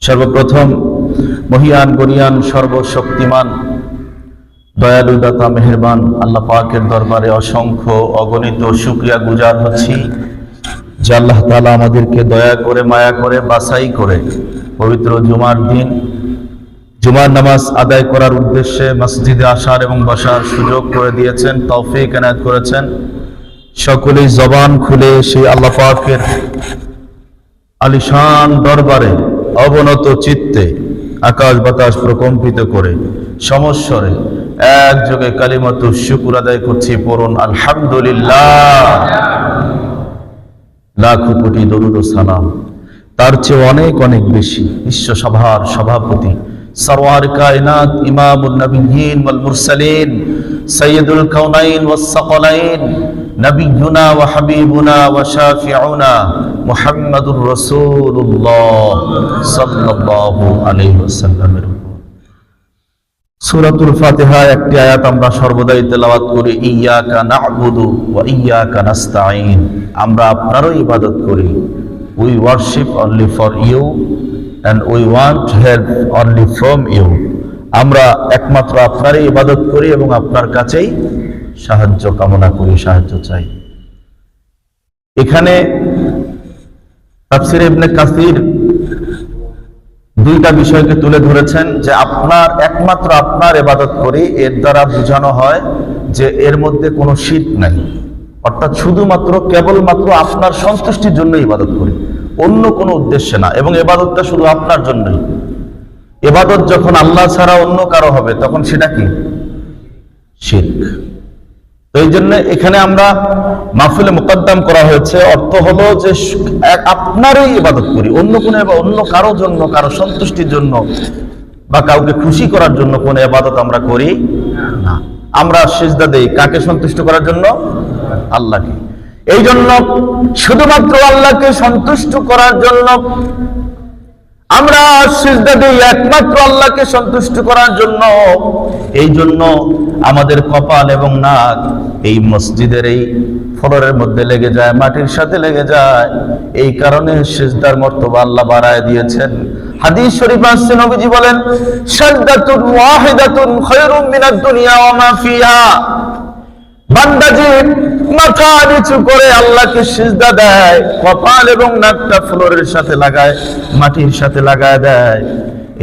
সর্বপ্রথম মহিয়ান গরিয়ান সর্বশক্তিমান দয়ালু দাতা মেহেরবান আল্লাহ পাকের দরবারে অসংখ্য অগণিত শুকরিয়া গুজার হচ্ছি যে আল্লাহ তাআলা আমাদেরকে দয়া করে মায়া করে বাছাই করে পবিত্র জুমার দিন জুমার নামাজ আদায় করার উদ্দেশ্যে মসজিদে আসার এবং বসার সুযোগ করে দিয়েছেন, তৌফিক এনায়েত করেছেন। সকলেই জবান খুলে সেই আল্লাহ পাকের আলিশান দরবারে অবনত চিত্তে আকাশ বাতাস প্রকম্পিত করে সমস্বরে একযোগে কালিমাতু শুকর আদায় করছি। পড়ুন আলহামদুলিল্লাহ। লাখো কোটি দরুদ ও সালাম তার চেয়ে অনেক অনেক বেশি বিশ্ব সভার সভাপতি সরওয়ার কায়নাত ইমামুন নবিয়্যিন ওয়াল মুরসালিন সাইয়্যিদুল কাউনাইন ওয়াস সাকলাইন নবিয়্যুনা ওয়া হাবিবুনা ওয়া শাফিউনা মুহাম্মাদুর রাসূলুল্লাহ সাল্লাল্লাহু আলাইহি ওয়াসাল্লামের সূরাতুল ফাতিহা একটি আয়াত আমরা সর্বদাই তেলাওয়াত করি, ইয়্যাকা না'বুদু ওয়া ইয়্যাকা নাস্তাঈন। আমরা আপনারই ইবাদত করি। We worship only for you and we want help only from you. আমরা একমাত্র আপনারই ইবাদত করি এবং আপনার কাছেই সাহায্য কামনা করি, সাহায্য চাই। এখানে তাফসীর ইবনে কাসির দুইটা বিষয়কে তুলে ধরেছেন যে একমাত্র আপনার ইবাদত করি, এর দ্বারা বোঝানো হয় যে এর মধ্যে কোনো শিরক নাই, অর্থাৎ শুধুমাত্র কেবলমাত্র আপনার সন্তুষ্টির জন্য ইবাদত করি, অন্য কোনো উদ্দেশ্যে না। এবং ইবাদতটা শুধু আপনার জন্যই। ইবাদত যখন আল্লাহ ছাড়া অন্য কারো হবে তখন সেটা কি? শিরক। তো এই জন্য এখানে আমরা মাহফিলে মুকদ্দাম করা হয়েছে, অর্থ হলো যে আপনারই ইবাদত করি, অন্য কারো জন্য, কারো সন্তুষ্টির জন্য বা কাউকে খুশি করার জন্য কোনো ইবাদত আমরা করি না। আমরা সিজদা দেই কাকে সন্তুষ্ট করার জন্য? আল্লাহকে। এই জন্য শুধুমাত্র আল্লাহকে সন্তুষ্ট করার জন্য আমরা সিজদা দেই, একমাত্র আল্লাহকে সন্তুষ্ট করার জন্য। এই জন্য আমাদের কপাল এবং নাক এই মসজিদের এই ফ্লোরের মধ্যে লেগে যায়, মাটির সাথে লেগে যায়। এই কারণে সিজদার মর্তবা আল্লাহ বাড়ায় দিয়েছেন। হাদিস শরীফ আছে, নবীজি বলেন, সাজদাতুন ওয়াহিদাতুন খায়রুম মিনাদ দুনিয়া ওয়া মা ফিহা। বান্দা যে মাথা নিচু করে আল্লাহকে সিজদা দেয়, কপাল এবং নাকটা ফ্লোরের সাথে লাগায়, মাটির সাথে লাগায় দেয়,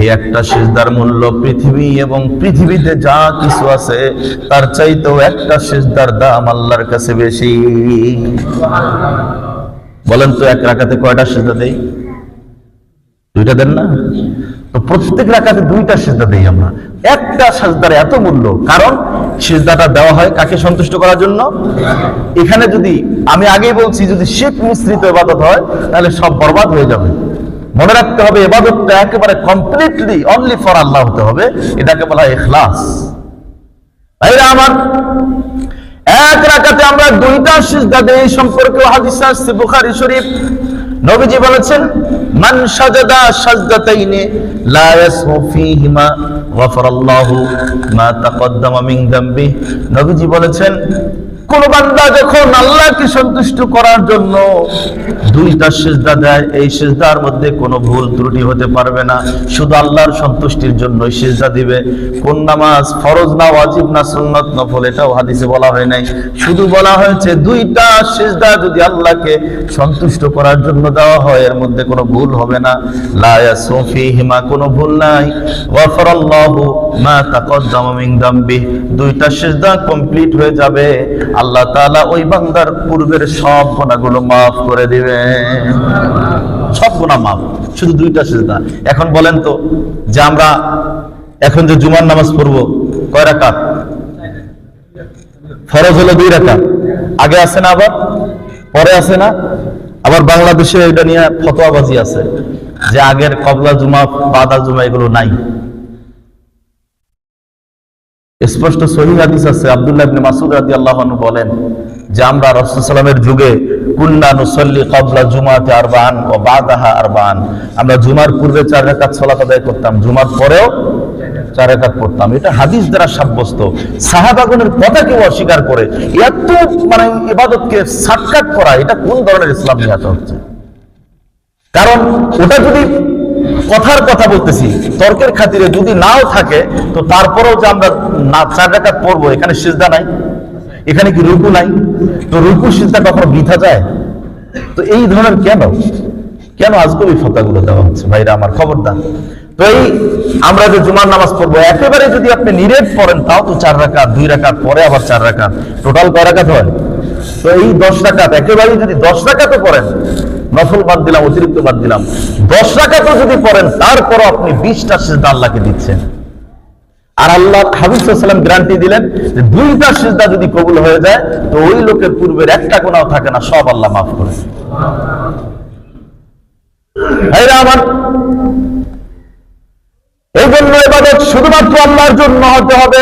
এই একটা সিজদার মূল্য পৃথিবী এবং পৃথিবীতে যা কিছু আছে তার চাইতেও একটা সিজদার দাম আল্লাহর কাছে বেশি। বলেন তো এক রাকাতে কয়টা সিজদা দেই? দুইটা দেন না? তো প্রত্যেক রাকাতে দুইটা সিজদা দেই আমরা। একটা সিজদার এত মূল্য, কারণ সিজদাটা দেওয়া হয় কাকে সন্তুষ্ট করার জন্য? এখানে যদি আমি আগেই বলছি, যদি শিরক মিশ্রিত ইবাদত হয় তাহলে সব বরবাদ হয়ে যাবে। মনে রাখতে হবে ইবাদতটা একেবারে কমপ্লিটলি অনলি ফর আল্লাহ হতে হবে। এটাকে বলা হয় ইখলাস। ভাইরা আমার, এক রাকাতে আমরা দুইটা সিজদা দেই। এই সম্পর্কে হাদিস আছে বুখারী শরীফ, নবীজি বলেছেন, মান সাজাদা সাজদাতাইনি লা ইয়াসহু ফীহিমা গফারাল্লাহু মা তাকদ্দামা মিন যামবি। নবীজি বলেছেন, কোন বান্দা যখন আল্লাহকে সন্তুষ্ট করার জন্য দুইটা সিজদা দেয়, এই সিজদার মধ্যে কোনো ভুল ত্রুটি হতে পারবে না, শুধু আল্লাহর সন্তুষ্টির জন্য সিজদা দিবে। কোন নামাজ ফরজ না, ওয়াজিব না, সুন্নাত নফল, এটাও হাদিসে বলা হয় নাই। শুধু বলা হয়েছে দুইটা সিজদা যদি আল্লাহকে সন্তুষ্ট করার জন্য দেওয়া হয় এর মধ্যে কোনো ভুল হবে না। লা ইয়াসহু ফীহিমা, কোনো ভুল নাই। গফারাল্লাহু মা তাকদ্দামা মিন যামবি, দুইটা সিজদা কমপ্লিট হয়ে যাবে, আল্লাহ তাআলা ওই বান্দার পূর্বের সব গুনাহগুলো মাফ করে দিবেন। সব গুনাহ মাফ, শুধু দুইটা সিজদা। এখন বলেন তো যে আমরা এখন যে জুমার নামাজ পড়বো কয় রাকাত? ফরজ হলো 2 রাকাত। আগে আছে না, আবার পরে আছে না? আবার বাংলাদেশে এটা নিয়ে ফতোয়াবাজি আছে যে আগের কবলা জুমা বাদা জুমা এগুলো নাই। স্পষ্ট সহিহ হাদিস আছে, আব্দুল্লাহ ইবনে মাসউদ রাদিয়াল্লাহু আনহু বলেন যে আমরা রাসূল সাল্লাল্লাহু আলাইহি ওয়াসাল্লামের যুগে কুন্না নুসাল্লি ক্বাবলা জুমাতি আরবাআন ওয়া বাদাহা আরবাআন, আমরা জুমার পূর্বে 4 রাকাত সালাত আদায় করতাম, জুমার পরেও 4 রাকাত পড়তাম। এটা হাদিস দ্বারা সাব্যস্ত। সাহাবাগণের কথা কেউ অস্বীকার করে এত ইবাদতকে শর্টকাট করা, এটা কোন ধরনের ইসলাম নিয়ে আসা হচ্ছে? কারণ ওটা যদি কথার কথা বলতেছি, তর্কের খাতিরে যদি নাও থাকে তো তারপরেও যে আমরা 4 রাকাত পড়বো, এখানে সিজদা নাই, এখানে কি রুকু নাই, তো রুকু সিজদা কখনো বৃথা যায়? তো এই ধরনের কেন আজগবি ফতোয়াগুলো দেওয়া হচ্ছে? ভাইরা আমার, খবরদার। তো এই আমরা যে জুমার নামাজ পড়বো, একেবারে যদি আপনি নিরেট পড়েন তাও তো 4 রাকাত, 2 রাকাত পরে আবার 4 রাকাত, টোটাল কয় রাকাত হয়? তো এই 10 রাকাত একেবারে যদি 10 রাকাতও পড়েন, নফল বাদ দিলাম, অতিরিক্ত বাদ দিলাম, 10 রাকাতও যদি পড়েন, তারপরও আপনি 20টা সিজদা আল্লাহকে দিচ্ছেন। আর আল্লাহ হাবিব সাল্লাল্লাহু আলাইহি ওয়াসাল্লাম গ্যারান্টি দিলেন যে 2টা সিজদা যদি কবুল হয়ে যায় তো ওই লোকের পূর্বের একটা গুনাহ থাকে না, সব আল্লাহ মাফ করে। ভাইরা আমার, এই জন্য ইবাদত শুধুমাত্র আল্লাহর জন্য হতে হবে,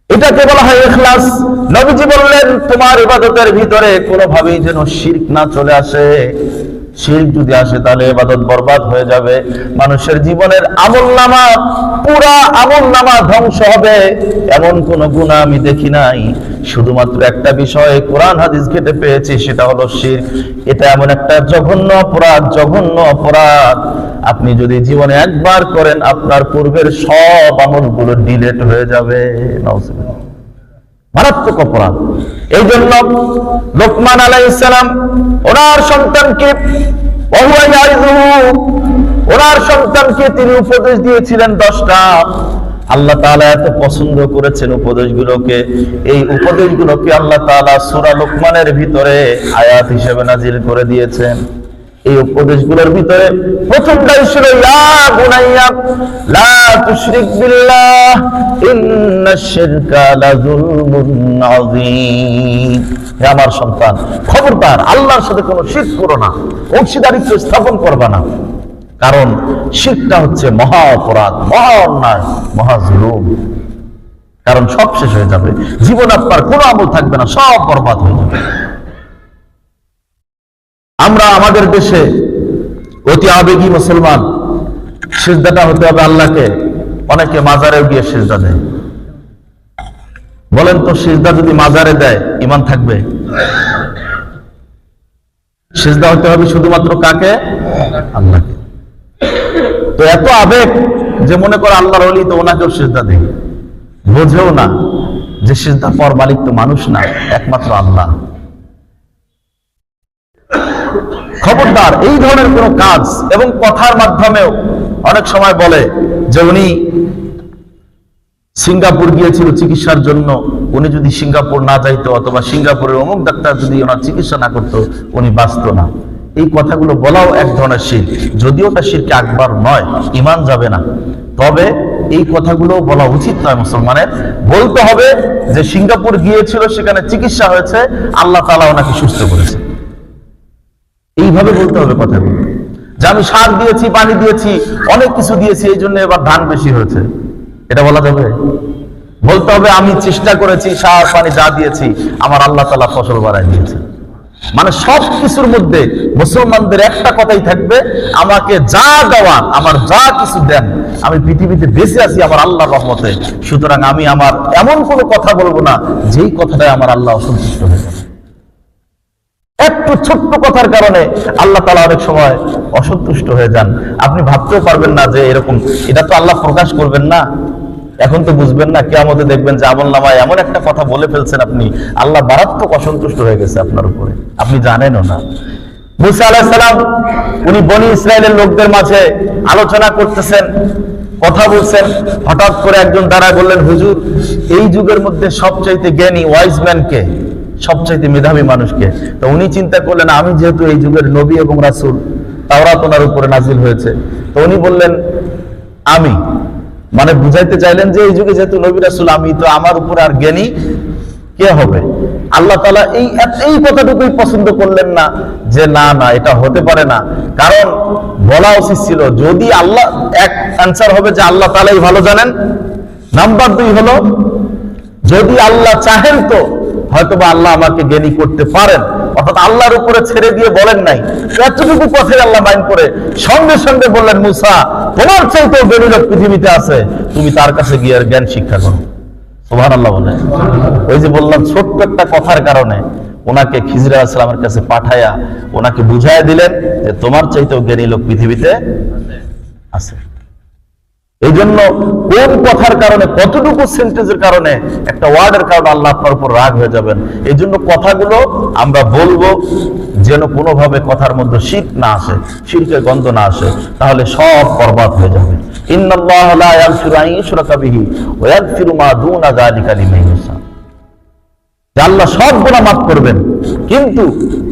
এটাকে বলা হয় ইখলাস। নবীজি বললেন, তোমার ইবাদতের ভিতরে কোনোভাবেই যেন শিরক না চলে আসে। শিরক যদি আসে তাহলে ইবাদত বরবাদ হয়ে যাবে, মানুষের জীবনের আমলনামা, পুরা আমলনামা ধ্বংস হবে। এমন কোন গুনাহ আমি দেখি নাই, শুধুমাত্র একটা বিষয়ে কোরআন হাদিস ঘেটে পেয়েছি, সেটা হলো শিরক। এটা এমন একটা জঘন্য অপরাধ, আপনি যদি জীবনে একবার করেন আপনার পূর্বের সব আমলগুলো ডিলিট হয়ে যাবে। নাউজুবিল্লাহ, মারাত্মক অপরাধ। এই জন্য লোকমান আলাইহিস সালাম ওনার সন্তানকে তিনি উপদেশ দিয়েছিলেন 10টা। আল্লাহ তাআলা এত পছন্দ করেছেন উপদেশগুলোকে, এই উপদেশগুলোকে আল্লাহ তাআলা সূরা লোকমানের ভিতরে আয়াত হিসেবে নাজিল করে দিয়েছেন। এই উপদেশগুলোর ভিতরে প্রথমটাই ছিল ইয়া বুনাইয়া লা তুশরিক বিল্লাহ ইন্নাশ শিরকা লাযুলমুন আযীম। হে আমার সন্তান, খবরদার আল্লাহর সাথে কোনো শিরক করো না, অংশীদারিত্ব স্থাপন করবে না, কারণ শিরকটা হচ্ছে মহা অপরাধ, মহা অন্যায়, মহা জুলুম। কারণ সব শেষ হয়ে যাবে, জীবন আপনার কোনো আমল থাকবে না, সব বরবাদ হয়ে যাবে। আমরা আমাদের দেশে অতি আবেগী মুসলমান, সিজদাটা হতে হবে আল্লাহকে। অনেকে মাজারেও গিয়ে সিজদা দেয়। বলেন তো, সিজদা যদি মাজারে দেয় ঈমান থাকবে? সিজদা হতে হবে শুধুমাত্র কাকে? আল্লাহকে। তো এত আবেগ যে মনে করে আল্লাহর ওলি, তো ওনাকেও সিজদা দেয়, বোঝেও না যে সিজদা পাওয়ার মালিক তো মানুষ না, একমাত্র আল্লাহ। খবরদার এই ধরনের কোন কাজ, এবং কথার মাধ্যমেও অনেক সময় বলে যে উনি সিঙ্গাপুর গিয়েছিল চিকিৎসার জন্য, উনি যদি সিঙ্গাপুর না যাইতো অথবা সিঙ্গাপুরের অমুক ডাক্তার যদি ওনার চিকিৎসা না করতো উনি বাঁচতো না। এই কথাগুলো বলাও এক ধরনের শিরক, যদিও তা শিরকে আকবার নয়, ঈমান যাবে না। তবে এই কথাগুলো বলা উচিত নয় মুসলমানের। বলতে হবে যে সিঙ্গাপুর গিয়েছিল, সেখানে চিকিৎসা হয়েছে, আল্লাহ তাআলা ওনাকে সুস্থ করেছে। এইভাবে বলতে হবে কথাগুলো, যে আমি সার দিয়েছি, পানি দিয়েছি, অনেক কিছু দিয়েছি, এই জন্য এবার ধান বেশি হয়েছে, এটা বলা যাবে? বলতে হবে আমি চেষ্টা করেছি, সার পানি যা দিয়েছি, আমার আল্লাহ তাআলা ফসল বাড়ায় দিয়েছে। মানে সব কিছুর মধ্যে মুসলমানদের একটা কথাই থাকবে, আমাকে যা দেওয়ার, আমার যা কিছু দেন, আমি পৃথিবীতে বেঁচে আছি আমার আল্লাহর রহমতে, সুতরাং আমি আমার এমন কোনো কথা বলবো না যেই কথাটাই আমার আল্লাহ অসন্তুষ্ট হয়ে যাবে। একটু ছোট্ট কথার কারণে আল্লাহ তাআলা অনেক সময় অসন্তুষ্ট হয়ে যান। আপনি ভাবতেও পারবেন না যে এরকম, এটা তো আল্লাহ প্রকাশ করবেন না, এখন তো বুঝবেন না, কিয়ামতে দেখবেন যে আমলনামায় এমন একটা কথা বলে ফেলছেন আপনি, আল্লাহ মারাত্মক অসন্তুষ্ট হয়ে গেছে আপনার উপরে, আপনি জানেনও না। মুসা আলাইহিস সালাম উনি বনি ইসরায়েলের লোকদের মাঝে আলোচনা করতেছেন, কথা বলছেন, হঠাৎ করে একজন দাঁড়ায় বললেন, হুজুর এই যুগের মধ্যে সবচাইতে জ্ঞানী ওয়াইজ ম্যান কে, সবচাইতে মেধাবী মানুষকে? তো উনি চিন্তা করলেন, আমি যেহেতু এই যুগের নবী এবং রাসূল, তাওরাত ওনার উপরে নাজিল হয়েছে, তো উনি বললেন আমি, মানে বুঝাইতে চাইলেন যে এই যুগে যেহেতু নবী রাসূল আমি, তো আমার উপরে আর জ্ঞানী কে হবে? আল্লাহ তাআলা এই কথাটুকুই পছন্দ করলেন না, যে না না এটা হতে পারে না। কারণ বলা উচিত ছিল, যদি আল্লাহ, এক অ্যান্সার হবে যে আল্লাহ তাআলাই ভালো জানেন, নাম্বার 2 হলো যদি আল্লাহ চাহেন তো হয়তোবা আল্লাহ আমাকে জ্ঞানী করতে পারেন, অর্থাৎ আল্লাহর উপরে ছেড়ে দিয়ে বলেন নাই, এতটুকু পথে আল্লাহ মাইন্ড করে সঙ্গে সঙ্গে বললেন, মুসা তোমার চাইতেও জ্ঞানী লোক পৃথিবীতে আছে, তুমি তার কাছে গিয়ে জ্ঞান শিক্ষা করো। সুবহানাল্লাহ বলে। ওই যে বললাম ছোট্ট একটা কথার কারণে ওনাকে খিজির আলাইহিস সালামের কাছে পাঠায়া ওনাকে বুঝাইয়া দিলেন যে তোমার চাইতেও জ্ঞানী লোক পৃথিবীতে আছে। এই জন্য কোন কথার কারণে, কতটুকু সেন্টেন্সের কারণে, একটা ওয়ার্ডের কারণে আল্লাহ আপনার উপর রাগ হয়ে যাবেন। এই জন্য কথাগুলো আমরা বলবো যেন কোনোভাবে কথার মধ্যে শিরক না আসে, শিরকের গন্ধ না আসে, তাহলে সব বরবাদ হয়ে যাবে। ইন্নাল্লাহা লা ইয়াগফিরু আন ইউশরাকা বিহি ওয়া ইয়াগফিরু মা দুনা যালিকা লিমান ইয়াশা। আল্লাহ সব গুনাহ মাফ করবেন, কিন্তু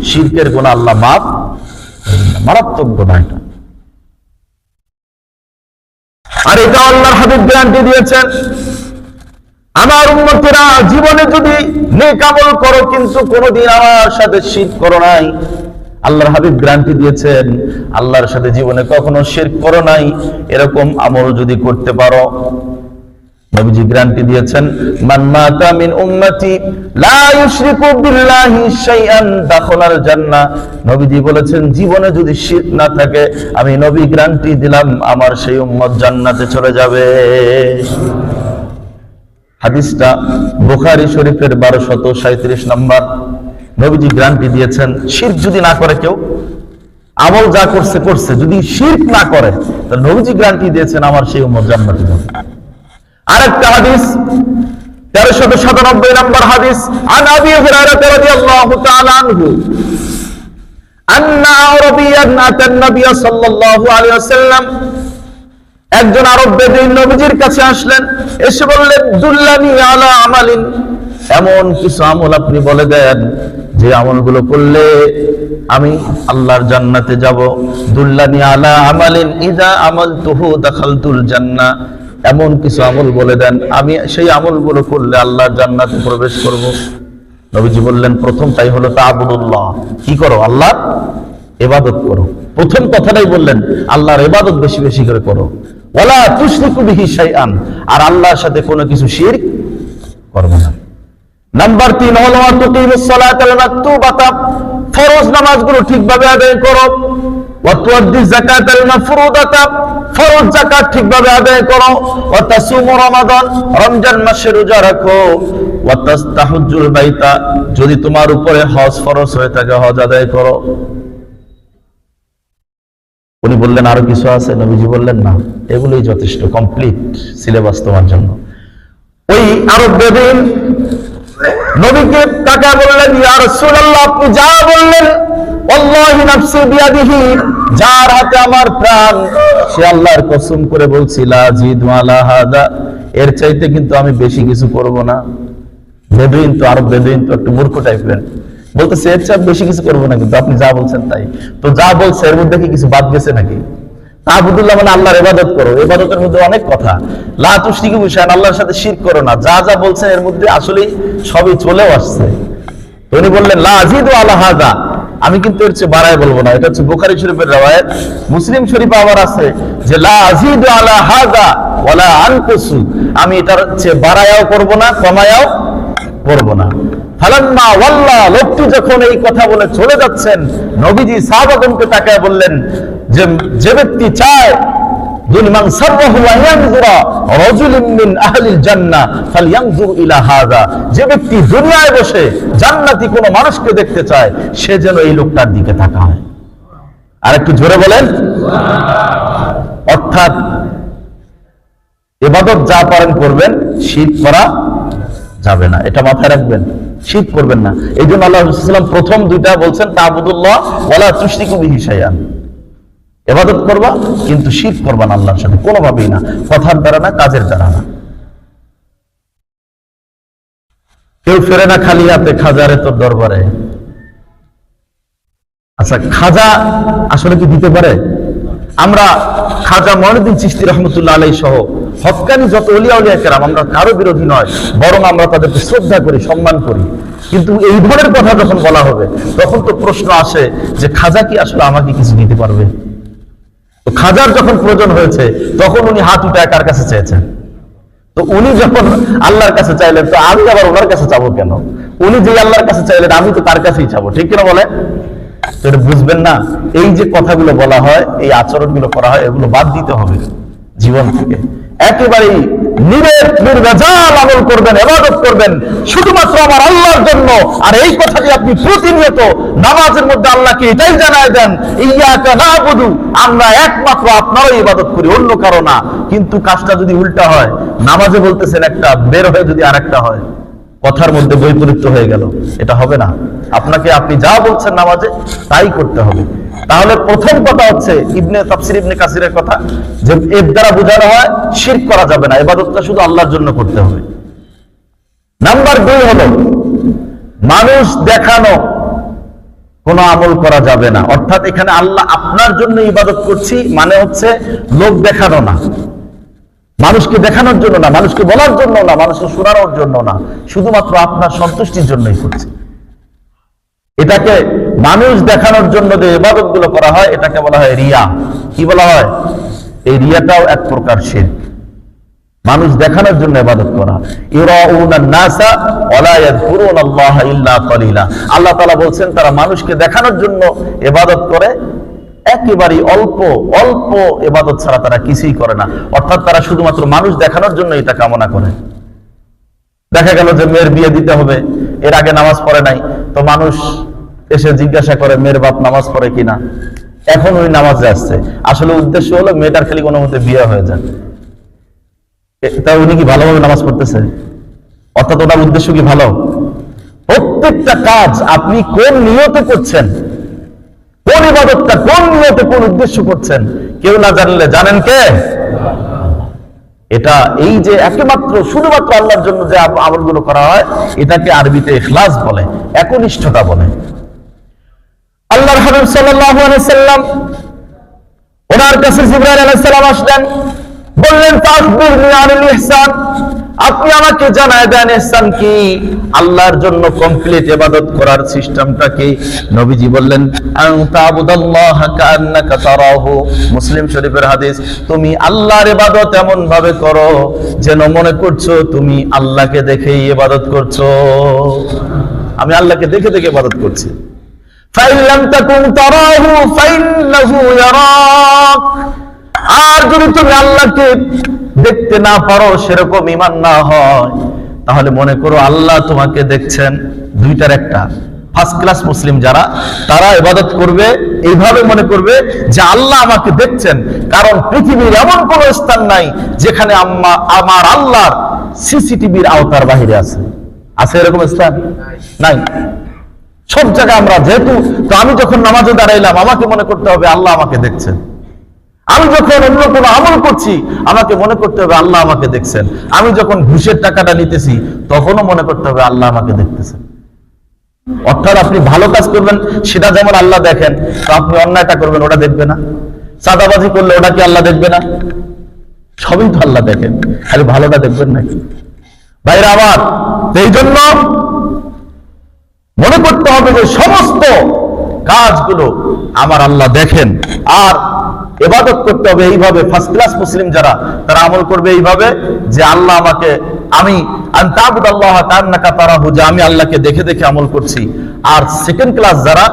শিরকের গুনাহ আল্লাহ মাফ করবেন না। মারাত্মক গুনাহ এটা। আর এটা আল্লাহর হাবিব গ্যারান্টি দিয়েছেন, আমার উম্মতেরা জীবনে যদি নেক আমল করো কিন্তু কোনোদিন আমার সাথে শিরক করো নাই, আল্লাহর হাবিব গ্যারান্টি দিয়েছেন আল্লাহর সাথে জীবনে কখনো শিরক করো নাই, এরকম আমল যদি করতে পারো, নবীজি গ্যারান্টি দিয়েছেন মান মাতা মিন উম্মতি লা ইউশরিকু বিল্লাহি শাইআন দাখালাল জান্নাহ। নবীজি বলেছেন জীবনে যদি শিরক না থাকে, আমি নবী গ্যারান্টি দিলাম আমার সেই উম্মত জান্নাতে চলে যাবে। হাদিসটা বুখারী শরীফের 1237 নম্বর। নবীজি গ্যারান্টি দিয়েছেন শিরক যদি না করে কেউ, আমল যা করছে করছে, যদি শিরক না করে, তাহলে নবীজি গ্যারান্টি দিয়েছেন আমার সেই উম্মত জান্নাতে যাবে। আরেকটা হাদিস 1397 নম্বর হাদিস, আন আবি হুরায়রা রাদিয়াল্লাহু তাআলা আনহু আন্না আরবিয়ান আতান নবী সাল্লাল্লাহু আলাইহি ওয়াসাল্লাম, একজন আরব বেদুইন নবীজির কাছে আসলেন, এসে বললেন দুল্লানি আলা আমালিন, এমন কিছু আমল আপনি বলে দেন যে আমলগুলো করলে আমি আল্লাহর জান্নাতে যাব। দুল্লানি আলা আমালিন ইযা আমালতুহু দাখালতুল জান্নাহ, এমন কিছু আমল বলে দেন আমি সেই আমলগুলো করলে আল্লাহর জান্নাতে প্রবেশ করব। নবীজি বললেন প্রথমটাই হলো তা'বুদুল্লাহ, কি করো? আল্লাহর ইবাদত করো। প্রথম কথাটাই বললেন আল্লাহর ইবাদত বেশি বেশি করে করো। ওয়ালা তুশরিকু বিহি শাইআন, আর আল্লাহর সাথে কোনো কিছু শিরক করবে না। নাম্বার 3 হলো তুকিমুস সালাতাল মাকতুবাতা, ফরজ নামাজগুলো ঠিকভাবে আদায় করো। ওয়া তুআদ্দি যাকাতাল মাফরুদাতা, ফরজ যাকাত ঠিকভাবে আদায় করো। ওয়া তাসুমু রমাদান, রমজান মাসে রোজা রাখো। ওয়া তাস্তাহুজ্জুল বাইতা, যদি তোমার উপরে হজ ফরজ হয়ে থাকে হজ আদায় করো। উনি বললেন আরো কিছু আছে? নবীজি বললেন না, এগুলোই যথেষ্ট, কমপ্লিট সিলেবাস তোমার জন্য। ওই আরব বেদুইন নবীকে তাকে বললেন ইয়া রাসূলুল্লাহ, আপনি যা বললেন ওয়াল্লাহি নাফসি বিয়াদিহি, যার হাতে আমার প্রাণ, সে আল্লাহর কসম করে বলছি লা জিদু আলা হাদা, এর চাইতে কিন্তু আমি বেশি কিছু করব না। বেদুইন তো, আরব বেদুইন তো একটু মূর্খ টাইপের, বলতেছে এর চাইতে বেশি কিছু করব না, কিন্তু আপনি যা বলছেন তাই। তো যা বলছে এর মধ্যে কি কিছু বাদ গেছে নাকি? তা'বুদুল্লাহ মানে আল্লাহর ইবাদত করো। ইবাদতের মধ্যে অনেক কথা, লা তুশরিকু বিহি শাইআন, আল্লাহর সাথে শিরক করো না, যা যা বলছেন এর মধ্যে আসলে সবই চলেও আসছে। উনি বললেন লা আযীদু আলা হাযা, আমি কিন্তু এর চেয়ে বাড়ায় বলবো না। এটা হচ্ছে বুখারী শরীফের riwayat। মুসলিম শরীফে আবার আছে যে লা আযীদু আলা হাযা ওয়ালা আনকুসু, আমি এটার চেয়ে বাড়ায়াও করব না, কমায়াও করব না। ফালাম্মা ওয়াল্লা, লোকটি যখন এই কথা বলে চলে যাচ্ছেন, নবীজি সাহাবাগণকে তাকায় বললেন যে যে ব্যক্তি চায় দুনিমান সাররাহু ওয়া ইয়ানজুরা রাজুলুম মিন আহলিল জান্নাহ ফালইয়ানজুর ইলা হাযা, যে ব্যক্তি দুনিয়ায় বসে জান্নাতি কোন মানুষকে দেখতে চায় সে যেন এই লোকটার দিকে তাকায়। আর একটু জোরে বলেন সুবহানাল্লাহ। অর্থাৎ ইবাদত যা পারেন করবেন, শিরক করা যাবে না, এটা মাথায় রাখবেন, শিরক করবেন না। এই জন্য আল্লাহ রাসূল সাল্লাল্লাহু আলাইহি ওয়াসাল্লাম প্রথম দুইটা বলছেন তা'বুদুল্লাহ ওয়ালা তুশরিকু বিহি শাইআন, ইবাদত করবা কিন্তু শিরক করবা না আল্লাহর সাথে, কোনোভাবেই না, কথার দ্বারা না, কাজের দ্বারা না। কেউ ফেরে না খালি হাতে খাজারে তোর দরবারে। আচ্ছা, খাজা আসলে কি দিতে পারে? আমরা খাজা মঈনুদ্দিন চিশতি রাহমাতুল্লাহ আলাইহি সহ হক্কানি যত ওলিয়া উলিয়া কেরাম, আমরা কারো বিরোধী নয়, বরং আমরা তাদেরকে শ্রদ্ধা করি, সম্মান করি। কিন্তু এই ধরনের কথা যখন বলা হবে তখন তো প্রশ্ন আসে যে খাজা কি আসলে আমাকে কিছু দিতে পারবে? তো খাজার যখন প্রয়োজন হয়েছে তখন উনি হাত উঠায় কার কাছে চেয়েছেন? তো উনি যখন আল্লাহর কাছে চাইলেন, তো আমি আবার ওনার কাছে চাবো কেন? উনি যে আল্লাহর কাছে চাইলেন আমি তো তার কাছেই চাবো, ঠিক কিনা বলে? তো এটা বুঝবেন না। এই যে কথাগুলো বলা হয়, এই আচরণগুলো করা হয়, এগুলো বাদ দিতে হবে জীবন থেকে। একেবারেই নির্ভেজাল আমল করবেন, ইবাদত করবেন শুধুমাত্র আমার আল্লাহর জন্য। আর এই কথাটি আপনি প্রতিনিয়ত নামাজের মধ্যে আল্লাহকে এটাই জানায় দেন, ইয়াকা না'বুদু, আমরা একমাত্র আপনারই ইবাদত করি, অন্য কারো না। কিন্তু কাজটা যদি উল্টা হয়, নামাজে বলতেছেন একটা, বের হয়ে যদি আরেকটা হয়, কথার মধ্যে বৈপরীত্য হয়ে গেল, এটা হবে না। আপনাকে আপনি যা বলছেন নামাজে তাই করতে হবে। তাহলে প্রথম কথা হচ্ছে তাফসীর ইবনে কাসিরের কথা, যে এর দ্বারা বোঝানো হয় শিরক করা যাবে না, ইবাদতটা শুধু আল্লাহর জন্য করতে হবে। নাম্বার 2 হলো মানুষ দেখানো কোনো আমল করা যাবে না। অর্থাৎ এখানে আল্লাহ আপনার জন্য ইবাদত করছি মানে হচ্ছে লোক দেখানো না, মানুষকে দেখানোর জন্য না, মানুষকে বলার জন্য না, মানুষকে শোনানোর জন্য না, শুধুমাত্র আপনার সন্তুষ্টির জন্যই করছে। এটাকে মানুষ দেখানোর জন্য যে ইবাদত গুলো করা হয় এটাকে বলা হয় রিয়া। কি বলা হয়? এই রিয়াটাও এক প্রকার শিরক, মানুষ দেখানোর জন্য ইবাদত করা। ইউরাউনান নাসা ওয়ালা ইয়াযকুরুনাল্লাহা ইল্লা কলিলা। আল্লাহ তাআলা বলছেন তারা মানুষকে দেখানোর জন্য ইবাদত করে, একেবারেই অল্প অল্প ইবাদত ছাড়া তারা কিছুই করে না। অর্থাৎ তারা শুধুমাত্র মানুষ দেখানোর জন্য এটা কামনা করে। দেখা গেল যে মেয়ের বিয়ে দিতে হবে, এর আগে নামাজ পড়ে নাই, তো মানুষ এসে জিজ্ঞাসা করে মেয়ের বাপ নামাজ পড়ে কিনা, এখন ওই নামাজে আসছে। আসলে উদ্দেশ্য হলো মেয়েটার খালি কোনো মতে বিয়ে হয়ে যায়, তা উনি কি ভালোভাবে নামাজ পড়তেছে? অর্থাৎ ওনার উদ্দেশ্য কি ভালো? প্রত্যেকটা কাজ আপনি কোন নিয়তে করছেন, কোন ইবাদতটা কোন নিয়তে কোন উদ্দেশ্য করছেন, কেউ না জানলে জানেন কে? এটা এই যে একমাত্র শুধুমাত্র আল্লাহর জন্য যে আমলগুলো করা হয় এটাকে আরবিতে ইখলাস বলে, একনিষ্ঠতা বলে। আল্লাহর হাবিব সাল্লাল্লাহু আলাইহি সাল্লাম, ওনার কাছে জিবরাইল আলাইহিস সালাম আসলেন, বললেন তাখবিরনি আনিল ইহসান, আপনি আমাকে জানায় দেন ইহসান কি, আল্লাহর জন্য কমপ্লিট ইবাদত করার সিস্টেমটা কি? নবীজি বললেন আনতাবুদাল্লাহা কাআন্নাকা তারাহু, মুসলিম শরীফের হাদিস, তুমি আল্লাহর ইবাদত এমন ভাবে করো যেন মনে করছো তুমি আল্লাহকে দেখেই ইবাদত করছো। আমি আল্লাহকে দেখে দেখে ইবাদত করছি। ফাইন লাম তাকুন তারাহু ফাইন্নাহু ইয়ারাক, আর যদি তুমি আল্লাহকে দেখতে না পারো, সেরকম ঈমান না হয়, তাহলে মনে করো আল্লাহ তোমাকে দেখছেন। দুইটার একটা। ফার্স্ট ক্লাস মুসলিম যারা, তারা ইবাদত করবে এইভাবে মনে করবে যে আল্লাহ আমাকে দেখছেন, কারণ পৃথিবীর এমন কোন স্থান নাই যেখানে আমার আল্লাহর সিসিটিভির আওতার বাহিরে আছে। আছে এরকম স্থান? নাই। সব জায়গায় আমরা যেহেতু, তো আমি যখন নামাজে দাঁড়াইলাম আমাকে মনে করতে হবে আল্লাহ আমাকে দেখছেন। আমি যখন অন্য কোনো আমল করছি আমাকে মনে করতে হবে আল্লাহ আমাকে দেখছেন। আমি যখন ঘুষের টাকাটা নিতেছি তখনও মনে করতে হবে আল্লাহ আমাকে দেখতেছেন। অর্থাৎ আপনি ভালো কাজ করবেন সেটা যেমন আল্লাহ দেখেন, তো আপনি অন্যায়টা করবেন ওটা দেখবে না। চাঁদাবাজি করলে ওটা কি আল্লাহ দেখবে না? সবই তো আল্লাহ দেখেন, খালি ভালোটা দেখবেন নাকি? ভাইরা আমার, এই জন্য মনে করতে হবে যে সমস্ত কাজগুলো আমার আল্লাহ দেখেন। আর ইবাদত করতে হবে এইভাবে। ফার্স্ট ক্লাস মুসলিম যারা, তারা আমল করবে এইভাবে যে আল্লাহ আমাকে, আমি আনতাবুদাল্লাহা কাআন্নাকা তারাহু, যে আমি আল্লাহকে দেখে দেখে আমল করছি। আর সেকেন্ড ক্লাস যারা,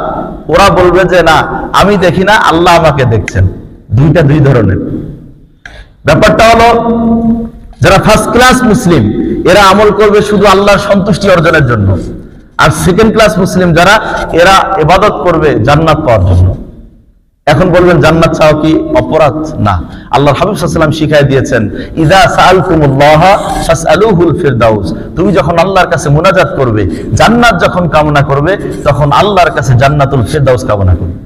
ওরা বলবে যে না আমি দেখি না, আল্লাহ আমাকে দেখছেন। দুইটা দুই ধরনের। ব্যাপারটা হলো যারা ফার্স্ট ক্লাস মুসলিম এরা আমল করবে শুধু আল্লাহর সন্তুষ্টি অর্জনের জন্য। আর সেকেন্ড ক্লাস মুসলিম যারা, এরা ইবাদত করবে জান্নাত পাওয়ার জন্য। এখন বলবেন জান্নাত চাও কি অপরাধ? না, আল্লাহর হাবিব সাল্লাল্লাহু আলাইহি ওয়াসাল্লাম শিখায় দিয়েছেন ইযা সাআলতুমুল্লাহা ফাসআলুহুল ফিরদাউস, তুমি যখন আল্লাহর কাছে মুনাজাত করবে, জান্নাত যখন কামনা করবে, তখন আল্লাহর কাছে জান্নাতুল ফিরদাউস কামনা করবে।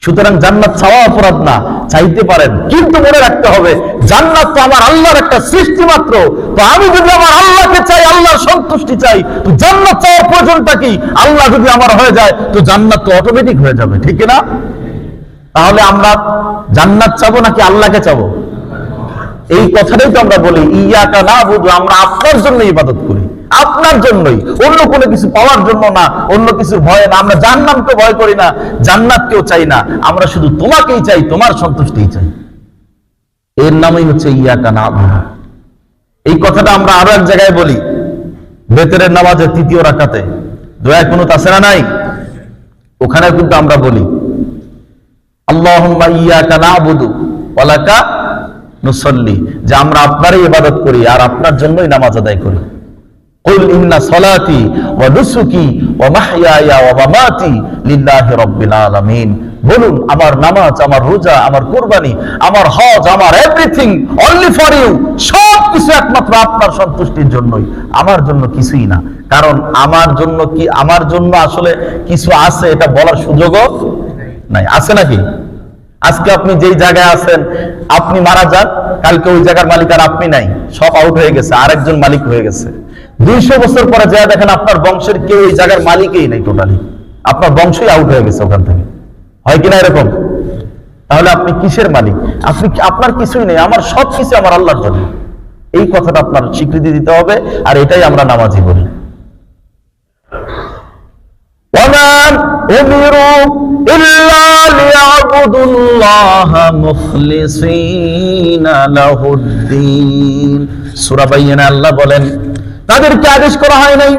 সুতরাং জান্নাত চাওয়া অপরাধ না, চাইতে পারেন, কিন্তু মনে রাখতে হবে জান্নাত তো আমার আল্লাহর একটা সৃষ্টি মাত্র। তো আমি যদি আমার আল্লাহকে চাই, আল্লাহর সন্তুষ্টি চাই, তো জান্নাত চাওয়ার প্রয়োজনটা কি? আল্লাহ যদি আমার হয়ে যায় তো জান্নাত তো অটোমেটিক হয়ে যাবে, ঠিক না? তাহলে আমরা জান্নাত চাবো নাকি আল্লাহকে চাবো? এই কথাটাই তো আমরা বলি ইয়াকা না'বুদু, আমরা আপনার জন্য ইবাদত করি, আপনার জন্যই, অন্য কোনো কিছু পাওয়ার জন্য না, অন্য কিছু ভয় না। আমরা জান্নাতকে ভয় করি না, জান্নাতকেও চাই না, আমরা শুধু তোমাকেই চাই, তোমার সন্তুষ্টিই চাই। এর নামই হচ্ছে ইয়াকা না'বুদু। এই কথাটা আমরা আরো এক জায়গায় বলি, বেতরের নামাজে তৃতীয় রাকাতে দোয়া কুনুত আছে না নাই? ওখানে কিন্তু আমরা বলি আল্লাহুম্মা ইয়াকা না'বুদু ওয়া লাকা নুসাল্লি, যে আমরা আপনারই ইবাদত করি আর আপনার জন্যই নামাজ আদায় করি। কুল ইন্না সলাতি ওয়া নুসুকি ওয়া মাহইয়ায়া ওয়া মামাতি লিল্লাহি রাব্বিল আলামিন, বলুন আমার নামাজ, আমার রোজা, আমার কুরবানি, আমার হজ, আমার এভরিথিং অনলি ফর ইউ, সব কিছু একমাত্র আপনার সন্তুষ্টির জন্যই, আমার জন্য কিছুই না। কারণ আমার জন্য কি, আমার জন্য আসলে কিছু আছে এটা বলার সুযোগও নাই। আছে নাকি? আজকে আপনি যেই জায়গায় আছেন, আপনি মারা যান, কালকে ওই জায়গার মালিক আর আপনি নাই, সব আউট হয়ে গেছে, আরেকজন মালিক হয়ে গেছে। 200 বছর পরে যা দেখেন আপনার বংশের কেউ এই জায়গার মালিকই নাই, টোটালি আপনার বংশই আউট হয়ে গেছে ওখান থেকে। হয় কিনা এরকম? তাহলে আপনি কিসের মালিক? আপনি, আপনার কিছুই নেই, আমার সব কিছু আমার আল্লাহর জন্য। এই কথাটা আপনার স্বীকৃতি দিতে হবে, আর এটাই আমরা নামাজি বলি। وَمَا أُمِرُوا إِلَّا لِيَعْبُدُوا اللَّهَ مُخْلِصِينَ لَهُ الدِّينَ। সূরা বাইয়িনা আল্লাহ বলেন, তাদেরকে আদেশ করা হয় নাই,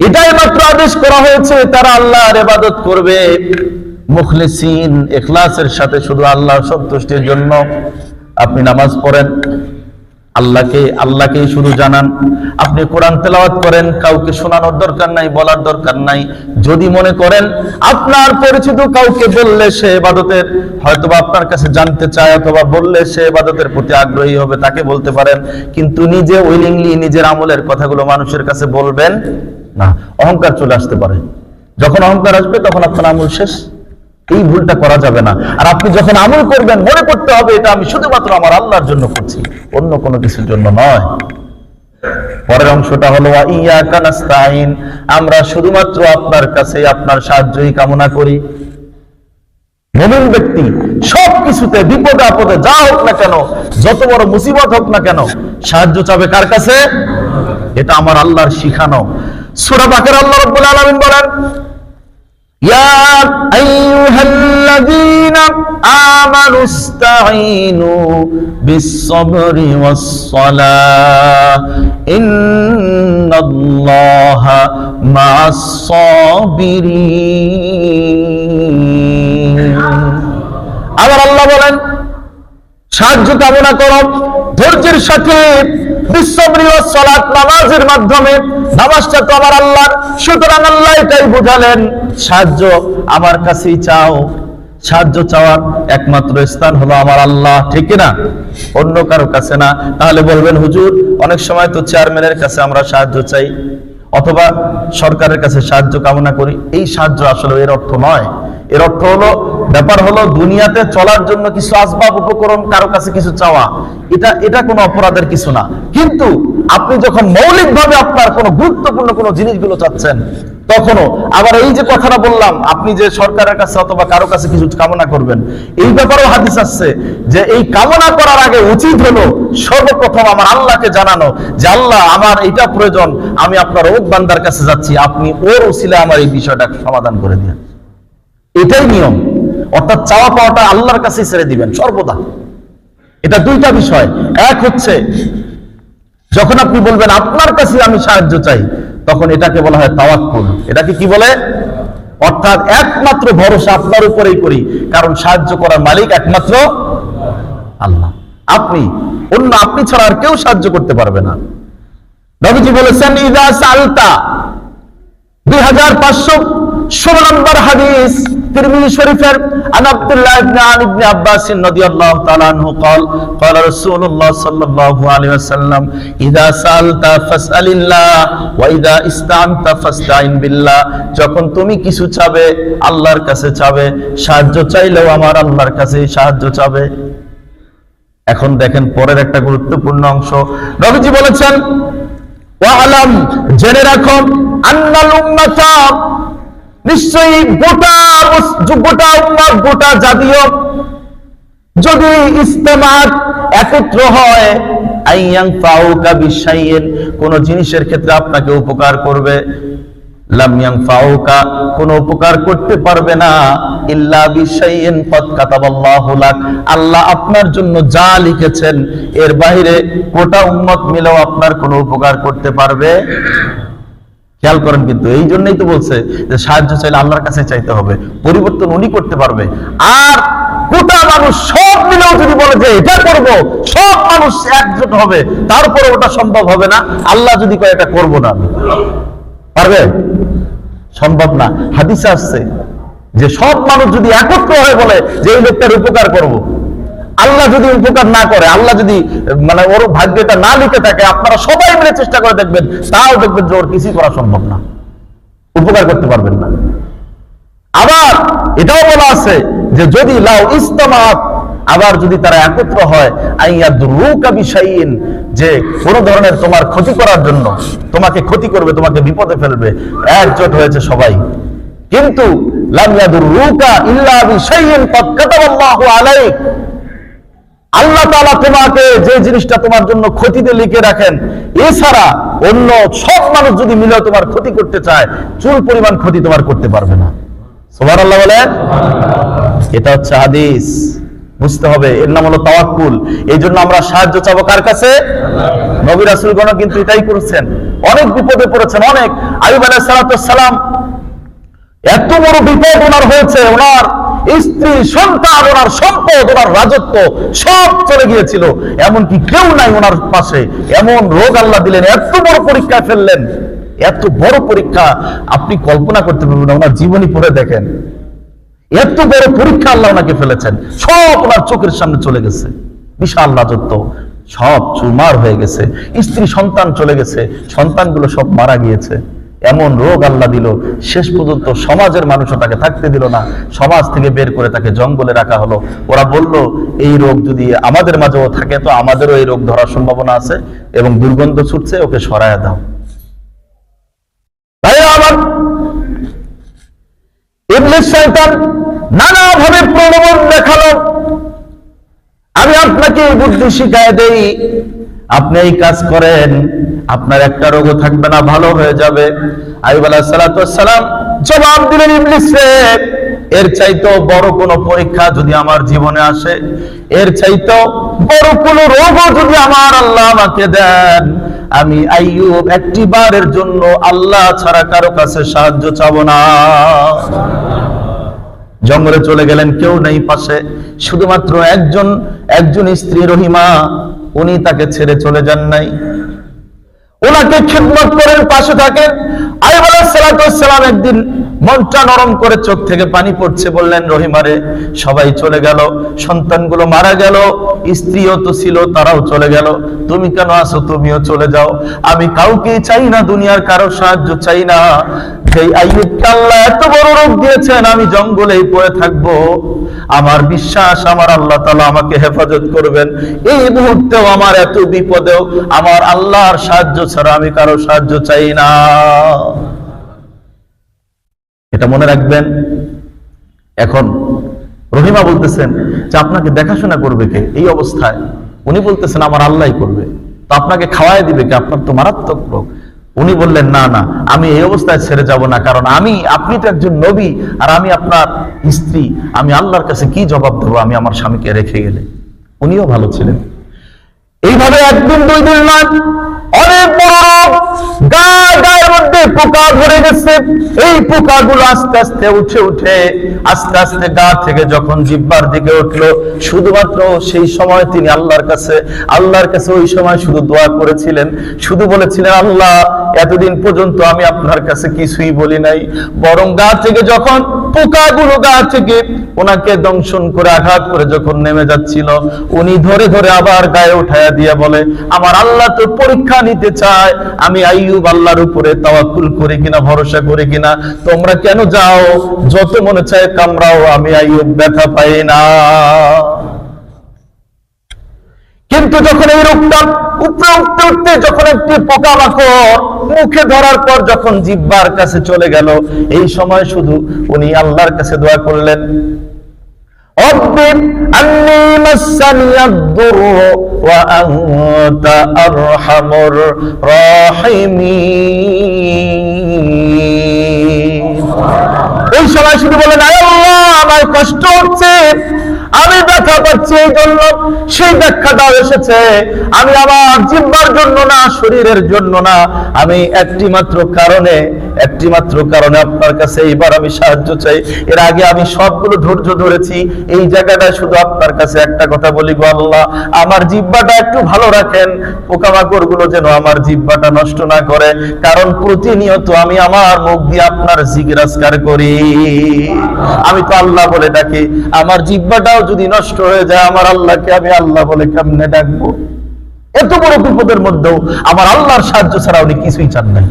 এটাই মাত্র আদেশ করা হয়েছে তারা আল্লাহর ইবাদত করবে মুখলিসিন, ইখলাসের সাথে, শুধু আল্লাহর সন্তুষ্টির জন্য। আপনি নামাজ পড়েন, আল্লাহকেই শুধু জানান। আপনি কোরআন তেলাওয়াত করেন, কাউকে শোনানোর দরকার নাই, বলার দরকার নাই। যদি মনে করেন আপনার পরিচিত কাউকে বললে সে ইবাদতের হয়তোবা আপনার কাছে জানতে চায়, অথবা বললে সে ইবাদতের প্রতি আগ্রহী হবে, তাকে বলতে পারেন, কিন্তু নিজে উইলিংলি নিজের আমলের কথাগুলো মানুষের কাছে বলবেন না। অহংকার চলে আসতে পারে, যখন অহংকার আসবে তখন আপনার আমল শেষ। এই ভুলটা করা যাবে না। আর আপনি যখন আমল করবেন মনে করতে হবে এটা আমি শুধুমাত্র আমার আল্লাহর জন্য করছি, অন্য কোনো কিছুর জন্য নয়। পরের অংশটা হলো ওয়া ইয়াকা নাস্তাইন, আমরা শুধুমাত্র আপনার কাছে আপনার সাহায্যই কামনা করি। মুমিন ব্যক্তি সব কিছুতে, বিপদে আপদে যা হোক না কেন, যত বড় মুসিবত হোক না কেন, সাহায্য চাবে কার কাছে? এটা আমার আল্লাহর শিখানো। সূরা বাকারা আল্লাহ রাব্বুল আলামিন বলেন, ইয়া আইয়ুহাল্লাযীনা আমানু ইসতাঈনু বিস-সাবরি ওয়াস-সালাহ ইন্নাল্লাহা মা'আস-সাবিরিন। আবার আল্লাহ বলেন, সাহায্য কামনা করো ধৈর্যের সাথে, বিস-সাবরি ওয়াস-সালাত, নামাজের মাধ্যমে। নামাজটা তো আমার আল্লাহর, সুতরাং আল্লাহ এটাই বোঝালেন সাহায্য আমার কাছেই চাও। সাহায্য চাওয়ার একমাত্র স্থান হলো আমার আল্লাহ, ঠিক না? অন্য কারো কাছে না। তাহলে বলবেন, হুজুর অনেক সময় তো চেয়ারম্যানের কাছে আমরা সাহায্য চাই, অথবা সরকারের কাছে সাহায্য কামনা করি। এই সাহায্য আসলে এর অর্থ নয়। এর অর্থ হলো, ব্যাপার হলো দুনিয়াতে চলার জন্য কিছু আসবাব উপকরণ কারো কাছে কিছু চাওয়া, এটা কোনো অপরাধের কিছু না। কিন্তু আপনি যখন মৌলিকভাবে আপনার কোনো গুরুত্বপূর্ণ কোনো জিনিসগুলো চাচ্ছেন, তখনও আবার এই যে কথাটা বললাম, আপনি যে সরকারের কাছে অথবা কারো কাছে কিছু কামনা করবেন, এই ব্যাপারেও হাদিস আসছে যে এই কামনা করার আগে উচিত হলো সর্বপ্রথম আমার আল্লাহকে জানানো যে আল্লাহ আমার এইটা প্রয়োজন, আমি আপনার ওই বান্দার কাছে যাচ্ছি, আপনি ওর উসিলায় আমার এই বিষয়টা সমাধান করে দিন। এটাই নিয়ম। অর্থাৎ চাওয়া পাওয়াটা আল্লাহর কাছে ছেড়ে দিবেন সর্বদা। এটা দুইটা বিষয়। এক হচ্ছে যখন আপনি বলবেন আপনার কাছে আমি সাহায্য চাই, তখন এটাকে বলা হয় তাওয়াক্কুল। এটাকে কি বলে? অর্থাৎ একমাত্র ভরসা আপনার উপরেই করি, কারণ সাহায্য করার মালিক একমাত্র আল্লাহ। আপনি ছাড়া আর কেউ সাহায্য করতে পারবে না। নবীজি বলেছেন, ইযা সালতা, 2516 নম্বর হাদিস তিরমিজি শরীফের, আন আব্দুল্লাহ ইবনে আব্বাস রাদিয়াল্লাহু তাআলা আনহু قال قال رسول الله صلى الله عليه وسلم اذا سالت فاسال الله واذا استعنت فاستعن بالله। যখন তুমি কিছু চাবে আল্লাহর কাছে চাবে, সাহায্য চাইলেও আমার আল্লাহর কাছে সাহায্য চাবে। এখন দেখেন পরের একটা গুরুত্বপূর্ণ অংশ, নবীজি বলেছেন, ওয়ালাম, জেনে রাখো, আন্নাল উম্মাতা, নিশ্চয়ই গোটা উম্মাত, গোটা জাতীয় যদি ইজতিমাত একত্র হয়, আইয়াং ফাউকা বিশাইইন, কোন জিনিসের ক্ষেত্রে আপনাকে উপকার করবে, লাম ইয়ানফাউকা, কোন উপকার করতে পারবে না, ইল্লা বিশাইইন ক্বাদ কাতাবাল্লাহু লাক, আল্লাহ আপনার জন্য যা লিখেছেন এর বাইরে গোটা উম্মত মিলেও আপনার কোনো উপকার করতে পারবে। খেয়াল করেন, কিন্তু এই জন্যই তো বলছে যে সাহায্য চাইলে আল্লাহর কাছে চাইতে হবে, পরিবর্তন উনি করতে পারবে। আর গোটা মানুষ সব মিলেও যদি বলে যে এটা করব, সব মানুষ একজোট হবে, তারপরে ওটা সম্ভব হবে না। আল্লাহ যদি কয় এটা করব না, পারবে? সম্ভব না। হাদিসে আসছে যে সব মানুষ যদি একত্র হয়ে বলে যে এই লোকটার উপকার করব, আল্লাহ যদি উপকার না করে, আল্লাহ যদি মানে ওর ভাগ্যটা না লিখে থাকে, আপনারা সবাই মিলে চেষ্টা করে দেখবেন, তাও দেখবেন যে ওর কিছুই করা সম্ভব না, উপকার করতে পারবেন না। আবার এটাও বলা আছে যে যদি লাউ ইস্তামাত, আবার যদি তারা একত্র হয়, আইয়াদুরুকা বিশাইইন, যে কোন ধরনের তোমার ক্ষতি করার জন্য, তোমাকে ক্ষতি করবে, তোমাকে বিপদে ফেলবে, একজোট হয়েছে সবাই, কিন্তু লাম ইয়াদুরুকা ইল্লা বিশাইইন ক্বাদ কাতাবাল্লাহু আলাইক, আল্লাহ তাআলা তোমাকে যে জিনিসটা তোমার জন্য ক্ষতিতে লিখে রাখেন, এছাড়া অন্য সব মানুষ যদি মিলে তোমার ক্ষতি করতে চায়, চুল পরিমাণ ক্ষতি তোমার করতে পারবে না। সুবহানাল্লাহ বলেন। এটা হচ্ছে হাদিস, বুঝতে হবে। এর নাম হলো তাওয়াক্কুল। এই জন্য আমরা সাহায্য চাবো কার কাছে? নবী রাসূলগণ কিন্তু এটাই করেছেন, অনেক বিপদে পড়েছেন, অনেক। আইয়ুব আলাইহিস সালাম এত বড় বিপদ ওনার হয়েছে, ওনার স্ত্রী, সন্তান, ওনার সম্পদ, ওনার রাজত্ব সব চলে গিয়েছিল, এমনকি কেউ নাই ওনার পাশে। এমন রোগ আল্লাহ দিলেন, এত বড় পরীক্ষা ফেললেন, এত বড় পরীক্ষা আপনি কল্পনা করতে পারবেন না। ওনার জীবনী পড়ে দেখেন, এত বড় পরীক্ষা আল্লাহ ওনাকে ফেলেছেন, সব ওনার চোখের সামনে চলে গেছে, বিশাল রাজত্ব সব চুরমার হয়ে গেছে, স্ত্রী সন্তান চলে গেছে, সন্তানগুলো সব মারা গিয়েছে। এমন রোগ আল্লাহ দিল, শেষ পর্যন্ত সমাজের মানুষও তাকে থাকতে দিল না, সমাজ থেকে বের করে তাকে জঙ্গলে রাখা হলো। ওরা বলল এই রোগ যদি আমাদের মাঝেও থাকে তো আমাদেরও এই রোগ ধরার সম্ভাবনা আছে এবং দুর্গন্ধ ছুটছে, ওকে সরায়া দাও। আমার ইবলিস শয়তান নানাভাবে প্রলোভন দেখালো, আমি আপনাকে বুদ্ধি শিখায় দেই, আপনি এই কাজ করেন, আপনার একটা রোগও থাকবে না, ভালো হয়ে যাবে। আইয়ুব আলাইহিস সালাম জবাব দিলেন, ইবলিসে, এর চাইতেও বড় কোন পরীক্ষা যদি আমার জীবনে আসে, এর চাইতেও বড় কোন রোগও যদি আমার আল্লাহ আমাকে দেন, আমি আইয়ুব একটি বারের জন্য আল্লাহ ছাড়া কারো কাছে সাহায্য চাবো না। জঙ্গলে চলে গেলেন, কেউ নেই পাশে, শুধুমাত্র একজন স্ত্রী রহিমা, উনি তাকে ছেড়ে চলে যান নাই, ওনাকে খিদমত করেন, পাশে থাকেন। আইয়ুব আলাইহিস সালাম একদিন মনটা নরম করে চোখ থেকে পানি পড়ছে, বললেন, রহিমারে, সবাই চলে গেল, সন্তানগুলো মারা গেল, স্ত্রীও তো ছিল, তারাও চলে গেল, তুমি কেন আছো? তুমিও চলে যাও। আমি কাউকে চাই না, দুনিয়ার কারো সাহায্য চাই না। সেই আইয়ুবকে আল্লাহ এত বড় রোগ দিয়েছেন, আমি জঙ্গলেই পড়ে থাকবো, আমার বিশ্বাস আমার আল্লাহ তাআলা আমাকে হেফাজত করবেন। এই মুহূর্তেও আমার এত বিপদেও আমার আল্লাহর সাহায্য ছাড়া আমি কারো সাহায্য চাই না। এটা মনে রাখবেন। এখন রহিমা বলতেছেন যে আপনাকে দেখাশোনা করবে কে এই অবস্থায়? উনি বলতেছেন আমার আল্লাহই করবে। তো আপনাকে খাওয়াই দিবে কে? আপনার তো মারাত্মক রোগ। উনি বললেন না না, আমি এই অবস্থায় ছেড়ে যাব না, কারণ আপনি তো একজন নবী, আর আমি আপনার স্ত্রী, আমি আল্লাহর কাছে কি জবাব দেবো আমি আমার স্বামীকে রেখে গেলে? উনিও ভালো ছিলেন। এইভাবে একদিন দুই দিন নয়, অনেক বড় রোগ, গায়ের মধ্যে পোকা ধরে গেছে। এই পোকাগুলো আস্তে আস্তে উঠে আস্তে আস্তে গা থেকে যখন জিহ্বার দিকে উঠলো, শুধুমাত্র সেই সময় তিনি আল্লাহর কাছে ওই সময় শুধু দোয়া করেছিলেন, শুধু বলেছিলেন, আল্লাহ, এতদিন পর্যন্ত আমি আপনার কাছে কিছুই বলি নাই, বরং গা থেকে যখন পোকাগুলো গা থেকে ওনাকে দংশন করে আঘাত করে যখন নেমে যাচ্ছিল, উনি ধরে ধরে আবার গায়ে উঠায়া দিয়ে বলে, আমার আল্লাহ তো পরীক্ষা নিতে চায় আমি আইয়ুব আল্লাহর উপরে তাওয়াক্কুল করি কিনা, ভরসা করি কিনা। তোমরা কেন যাও, যত মনে চায় কামড়াও, আমি আইয়ুব ব্যথা পাই না। কিন্তু যখন এই রোগটা উপরে উঠতে যখন একটি পোকামাকড় মুখে ধরার পর যখন জিহ্বার কাছে চলে গেল, এই সময় শুধু উনি আল্লাহর কাছে দোয়া করলেন, রব্বি আন্নী মাসানিয়াদ-দুররু ওয়া আনতা আরহামুর রাহিমিন। ওই সময় শুধু বলেন, আল্লাহ, আমার কষ্ট হচ্ছে, আমি ব্যথা পাচ্ছি, এই জন্য সেই ব্যাখ্যাটাও এসেছে, আমি আমার জিহ্বার জন্য না, শরীরের জন্য না, আমি একটি মাত্র কারণে একটি মাত্র কারণে আপনার কাছে এইবার আমি সাহায্য চাই। এর আগে আমি সবগুলো ধৈর্য ধরেছি, এই জায়গাটায় শুধু আপনার কাছে একটা কথা বলি, গো আল্লাহ, আমার জিহ্বাটা একটু ভালো রাখেন, পোকামাকড় গুলো যেন আমার জিহ্বাটা নষ্ট না করে, কারণ প্রতিনিয়ত আমি আমার মুখ দিয়ে আপনার জিকির আজকার করি, আমি তো আল্লাহ বলে ডাকি। আমার জিহ্বাটাও যদি নষ্ট হয়ে যায়, আমার আল্লাহকে আমি আল্লাহ বলে কেমনে ডাকবো? এত বড় বিপদের মধ্যেও আমার আল্লাহর সাহায্য ছাড়া উনি কিছুই চান নাই,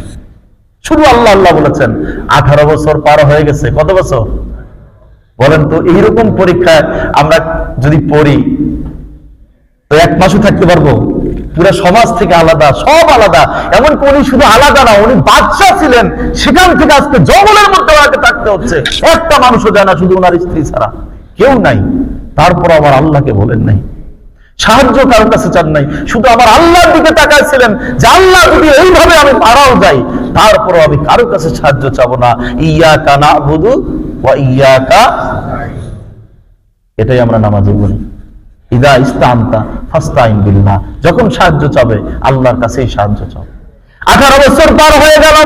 শুধু আল্লাহ আল্লাহ বলেছেন। 18 বছর পার হয়ে গেছে। কত বছর বলেন তো? এইরকম পরীক্ষায় আমরা যদি পড়ি তো 1 মাসও থাকতে পারবো? পুরো সমাজ থেকে আলাদা, সব আলাদা। এমনকি উনি শুধু আলাদা না, উনি বাদশা ছিলেন, সেখান থেকে আজকে জঙ্গলের মধ্যে ওনাকে থাকতে হচ্ছে। একটা মানুষও যায় না, শুধু ওনার স্ত্রী ছাড়া কেউ নাই। তারপর আবার আল্লাহকে বলেন নাই, সাহায্য কারোর কাছে চান নাই, শুধু আমার আল্লাহর দিকে তাকাইছিলেন যে আল্লাহ যদি এইভাবে আমি মারাও যাই, তারপরও আমি কারোর কাছে সাহায্য চাবো না। ইয়াকা না'বুদু ওয়া ইয়াকা, এটাই আমরা নামাজে বলি, ইদা ইস্তাআনতা ফাস্তাইন বিল্লাহ, যখন সাহায্য চাবে আল্লাহর কাছেই সাহায্য চাও। 18 বছর পার হয়ে গেল।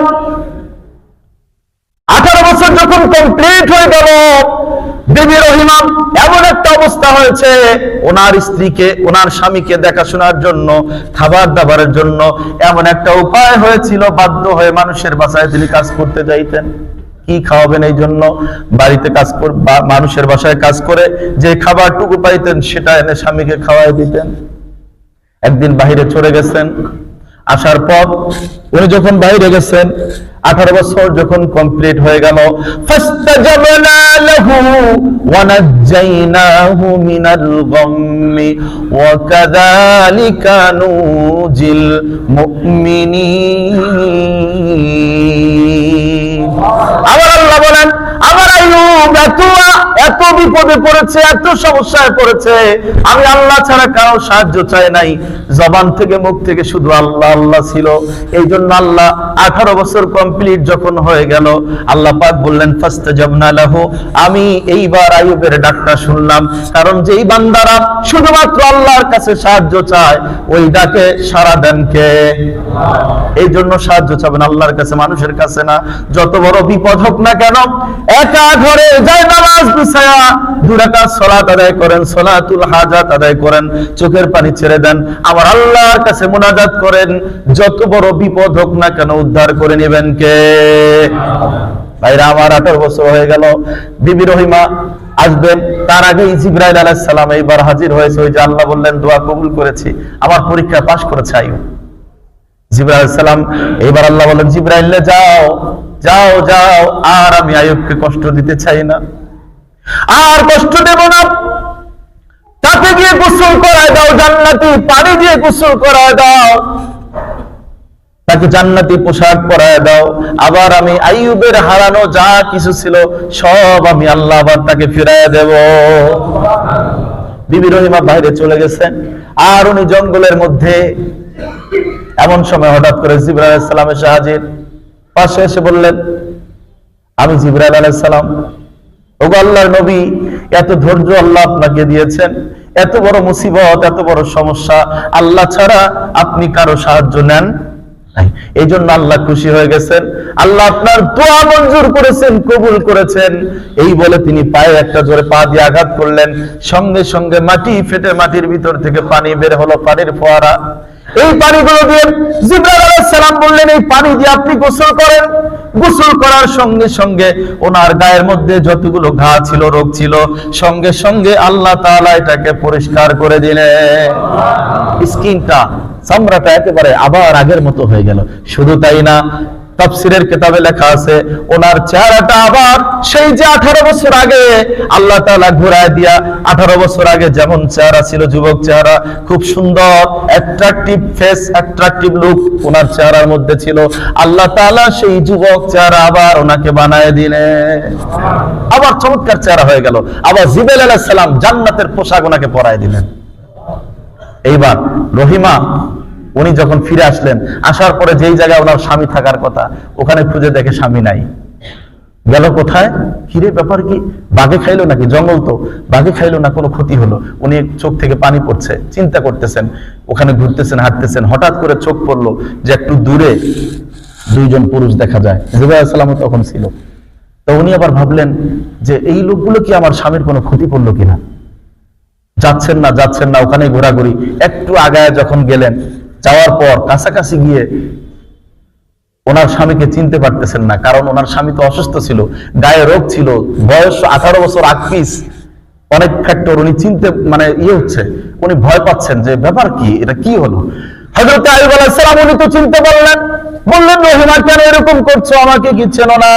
18 বছর যখন কমপ্লিট হয়ে গেল, বিবি রহিমা এমন একটা অবস্থা হয়েছে, ওনার স্ত্রীকে, ওনার স্বামীকে দেখাশোনার জন্য, খাবার দাবারের জন্য এমন একটা উপায় হয়েছিল, বাধ্য হয়ে মানুষের বাসায় তিনি কাজ করতে যাইতেন। কি খাওয়াবেন এই জন্য বাড়িতে কাজ করে, মানুষের বাসায় কাজ করে যে খাবারটুকু পাইতেন সেটা এনে স্বামীকে খাওয়াই দিতেন। একদিন বাইরে চলে গেছেন, আসার পর উনি যখন বাইরে গেছেন, 18 বছর যখন কমপ্লিট হয়ে গেল, ফাস্তাজাবনা লাহু ওয়া নাজ্জাইনাহু মিনাল গাম্মি ওয়া কাযালিকা নুজিল মুমিনিন। আমার আল্লাহ বলেন, আমার আইয়ুব এত বিপদে পড়েছে, এত সমস্যায় পড়েছে, আমি আল্লাহ ছাড়া কারো সাহায্য চাই নাই, জবান থেকে মুখ থেকে শুধু আল্লাহ আল্লাহ ছিল। এই জন্য আল্লাহ 18 বছর কমপ্লিট যখন হয়ে গেল, আল্লাহ পাক বললেন ফাস্তাজাবনা লাহু, আমি এইবার আইয়ুবের ডাকটা শুনলাম। কারণ যেই বান্দারা শুধুমাত্র আল্লাহর কাছে সাহায্য চায়, ওই ডাকে সাড়া দেন কে? এই জন্য সাহায্য চাবেন আল্লাহর কাছে, মানুষের কাছে না। যত বড় বিপদ হোক না কেন, একা ঘরে যায় নামাজ বিছায়া 2 রাকাত সালাত আদায় করেন, সালাতুল হাজাত আদায় করেন, চোখের পানি ছেড়ে দেন, আমার আল্লাহর কাছে মুনাজাত করেন, যত বড় বিপদ হোক না কেন উদ্ধার করে নেবেন কে? ভাইরা আমার, 18 বছর হয়ে গেল, বিবি রহিমা আসবেন, তার আগেই জিবরাইল আলাইহিস সালাম এইবার হাজির হয়েছে। ওই যে আল্লাহ বললেন দোয়া কবুল করেছি, আমার পরীক্ষা পাশ করেছে আইয়ুব। জিবরাইল আলাইহিস সালাম, এইবার আল্লাহ বলেন জিবরাইল, যাও যাও যাও, আর আমি আইয়ুবকে কষ্ট দিতে চাই না, আর কষ্ট দেব না। তাকে গিয়ে গোসল করায় দাও, জান্নাতি পানি দিয়ে গোসল করায় দাও, তাকে জান্নাতি পোশাক পরায় দাও। আবার আমি আইয়ুবের হারানো যা কিছু ছিল সব আমি আল্লাহ আবার তাকে ফিরাইয়া দেব। বিবি রহিমা বাইরে চলে গেছেন, আর উনি জঙ্গলের মধ্যে। এমন সময় হঠাৎ করে জিবরাইল আলাইহিস সালাম এসে হাজির। পাশে এসে বললেন, আমি জিবরাইল আলাইহিস সালাম। ওগো আল্লাহর নবী, এত ধৈর্য আল্লাহ আপনাকে দিয়েছেন, এত বড় মুসিবত, এত বড় সমস্যা, আল্লাহ ছাড়া আপনি কারো সাহায্য নেন নাই। এই জন্য আল্লাহ খুশি হয়ে গেছেন, আল্লাহ আপনার দোয়া মঞ্জুর করেছেন, কবুল করেছেন। এই বলে তিনি পায়ে একটা জোরে পা দিয়ে আঘাত করলেন, সঙ্গে সঙ্গে মাটি ফেটে মাটির ভিতর থেকে পানি বের হলো, পানির ফোয়ারা। এই পানিগুলো দিয়ে জিবরাইল আলাইহিস সালাম বললেন, এই পানি দিয়ে আপনি গোসল করেন। গোসল করার সঙ্গে সঙ্গে ওনার গায়ের মধ্যে যতগুলো ঘা ছিল, রোগ ছিল, সঙ্গে সঙ্গে আল্লাহ তাআলা এটাকে পরিষ্কার করে দিলেন। স্কিনটা, চামড়াটা একেবারে আবার আগের মতো হয়ে গেল। শুধু তাই না, তাফসীরের কিতাবে লেখা আছে, ওনার চেহারাটা আবার সেই যে 18 বছর আগে আল্লাহ তাআলা ঘুরায় দিয়া, 18 বছর আগে যেমন চেহারা ছিল, যুবক চেহারা, খুব সুন্দর অ্যাট্রাকটিভ ফেস, অ্যাট্রাকটিভ লুক ওনার চেহারার মধ্যে ছিল, আল্লাহ তাআলা সেই যুবক চেহারা আবার ওনাকে বানায় দিলেন, আবার চমৎকার চেহারা হয়ে গেল। আবার জিবরাইল আলাইহিস সালাম জান্নাতের পোশাক ওনাকে পরায় দিলেন। এইবার রহিমা উনি যখন ফিরে আসলেন, আসার পরে যেই জায়গায় ওনার স্বামী থাকার কথা, ওখানে খুঁজে দেখে স্বামী নাই। গেল কোথায়? কিরে ব্যাপার কি, বাঘে খাইলো নাকি? জঙ্গল তো, বাঘে খাইলো না, কোনো ক্ষতি হলো? উনি চোখ থেকে পানি পড়ছে, চিন্তা করতেছেন, ওখানে ঘুরতেছেন, হাঁটতেছেন, হঠাৎ করে চোখ পড়লো যে একটু দূরে দুইজন পুরুষ দেখা যায়, জিবরাইল আলাইহিস সালাম তখন ছিল। তো উনি আবার ভাবলেন যে এই লোকগুলো কি আমার স্বামীর কোনো ক্ষতি করলো কিনা, যাচ্ছেন না, ওখানে ঘোরাঘুরি। একটু আগায় যখন গেলেন, যাওয়ার পর কাছাকাছি গিয়ে ওনার স্বামীকে চিনতে পারতেছেন না, কারণ ওনার স্বামী তো অসুস্থ ছিল, গায়ে রোগ ছিল, বয়স 18 বছর আকপিস, অনেক ফ্যাক্টর উনি চিনতে হচ্ছে, উনি ভয় পাচ্ছেন যে ব্যাপার কি, এটা কি হলো। হযরত আইয়ুব আলাইহিস সালাম উনি তো চিনতে পারলেন, বললেন রহিমা কেন এরকম করছো, আমাকে কি চেনো না?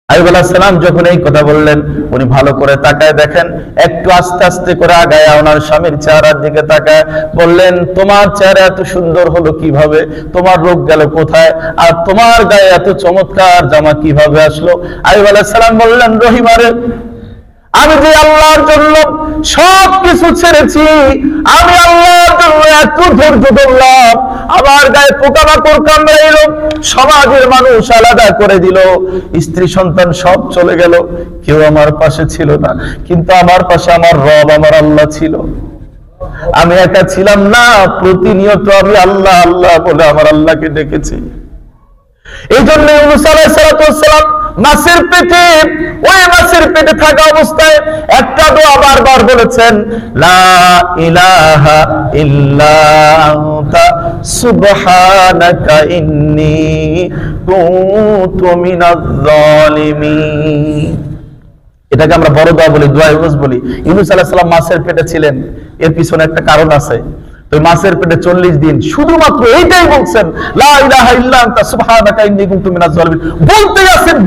আইয়ুব আলাইহিস সালাম যখন এই কথা বললেন, উনি ভালো করে তাকায় দেখেন, একটু আস্তে আস্তে করে আগায় ওনার স্বামীর চেহারার দিকে তাকায় বললেন, তোমার চেহারা এত সুন্দর হলো কিভাবে, তোমার রোগ গেল কোথায়, আর তোমার গায়ে এত চমৎকার জামা কিভাবে আসলো? আইয়ুব আলাইহিস সালাম বললেন, রহিমা রে, আমি যে আল্লাহর জন্য সবকিছু ছেড়েছি, আমি আল্লাহর জন্য এত ধৈর্য ধরলাম, আমার গায়ে পোকামাকড় কামড়াইল, সমাজের মানুষ আলাদা করে দিল, স্ত্রী সন্তান সব চলে গেল, কেউ আমার পাশে ছিল না, কিন্তু আমার পাশে আমার রব, আমার আল্লাহ ছিল। আমি একা ছিলাম না, প্রতিনিয়ত আমি আল্লাহ আল্লাহ বলে আমার আল্লাহকে ডেকেছি। এই জন্য ইউনূস আলাইহিস সালাম মাছের পেটে থাকা অবস্থায় একটা দোয়া বারবার বলেছেন, লা ইলাহা ইল্লা আনতা সুবহানাকা ইন্নী কুনতু মিনাজ জালিমিন। এটাকে আমরা বড় দোয়া বলি, দোয়া ইউনূস বলি। ইউনূস আলাইহিস সালাম মাছের পেটে ছিলেন, এর পিছনে একটা কারণ আছে। তো মাছের পেটে 40 দিন শুধুমাত্র এইটাই বলছেন, লা ইলাহা ইল্লা আনতা সুবহানাকা ইন্নী কুনতু মিনাজ জালিমিন। বলতেই আছেন,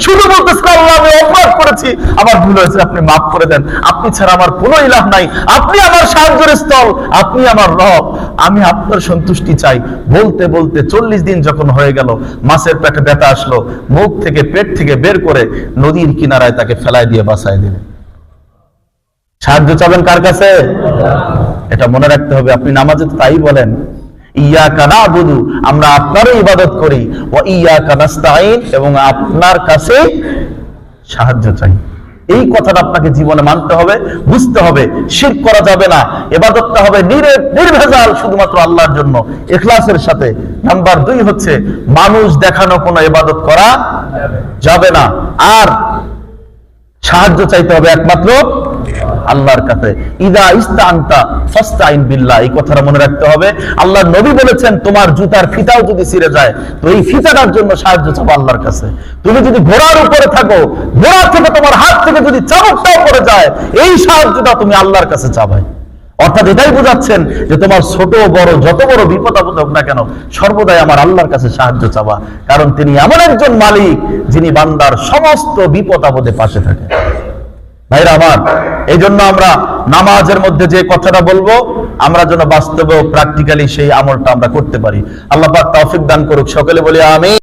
শুধু বলতেছেন আল্লাহ আমি অপরাধ করেছি, আমার ভুল হয়েছে, আপনি মাফ করে দেন, আপনি ছাড়া আমার কোনো ইলাহ নাই, আপনি আমার সাহায্যের স্থল, আপনি আমার রব, আমি আপনার সন্তুষ্টি চাই। বলতে বলতে 40 দিন যখন হয়ে গেল, মাছের পেটে ব্যথা আসলো, মুখ থেকে পেট থেকে বের করে নদীর কিনারায় তাকে ফেলায় দিয়ে বাঁচায় দিলেন। সাহায্য চাবেন কার কাছে? এটা মনে রাখতে হবে। আপনি নামাজে তো তাই বলেন, ইয়াকা না'বুদু, আমরা আপনারই ইবাদত করি, ওয়া ইয়াকা নাস্তাঈন, এবং আপনার কাছে সাহায্য চাই। এই কথাটা আপনাকে জীবনে মানতে হবে, বুঝতে হবে। শিরক করা যাবে না, ইবাদতটা হবে নির্ভেজাল শুধুমাত্র আল্লাহর জন্য, ইখলাসের সাথে। নাম্বার 2 হচ্ছে মানুষ দেখানো কোনো ইবাদত করা যাবে না, আর সাহায্য চাইতে হবে একমাত্র আল্লাহর কাছে। ইদা ইস্তাআনতা ফাস্তাইন বিল্লাহ, এই কথাটা মনে রাখতে হবে। আল্লাহর নবী বলেছেন, তোমার জুতার ফিতাও যদি ছিঁড়ে যায়, তো এই ফিতাটার জন্য সাহায্য চাও আল্লাহর কাছে। তুমি যদি ঘোড়ার উপরে থাকো, ঘোড়া থেকে তোমার হাত থেকে যদি চাবুকটাও পড়ে যায়, এই সাহায্যটা তুমি আল্লাহর কাছে চাবে। অর্থাৎ এটাই বোঝাচ্ছেন যে তোমার ছোট বড় যত বড় বিপদ আপদ হোক না কেন, সর্বদাই আমার আল্লাহর কাছে সাহায্য চাওয়া, কারণ তিনি এমন একজন মালিক যিনি বান্দার সমস্ত বিপদ আপদে পাশে থাকে। ভাইরা আমার, এই জন্য আমরা নামাজের মধ্যে যে কথাটা বলবো, আমরা যেন বাস্তবে প্র্যাকটিক্যালি সেই আমলটা আমরা করতে পারি। আল্লাহ পাক তৌফিক দান করুক। সকলে বলি আমিন।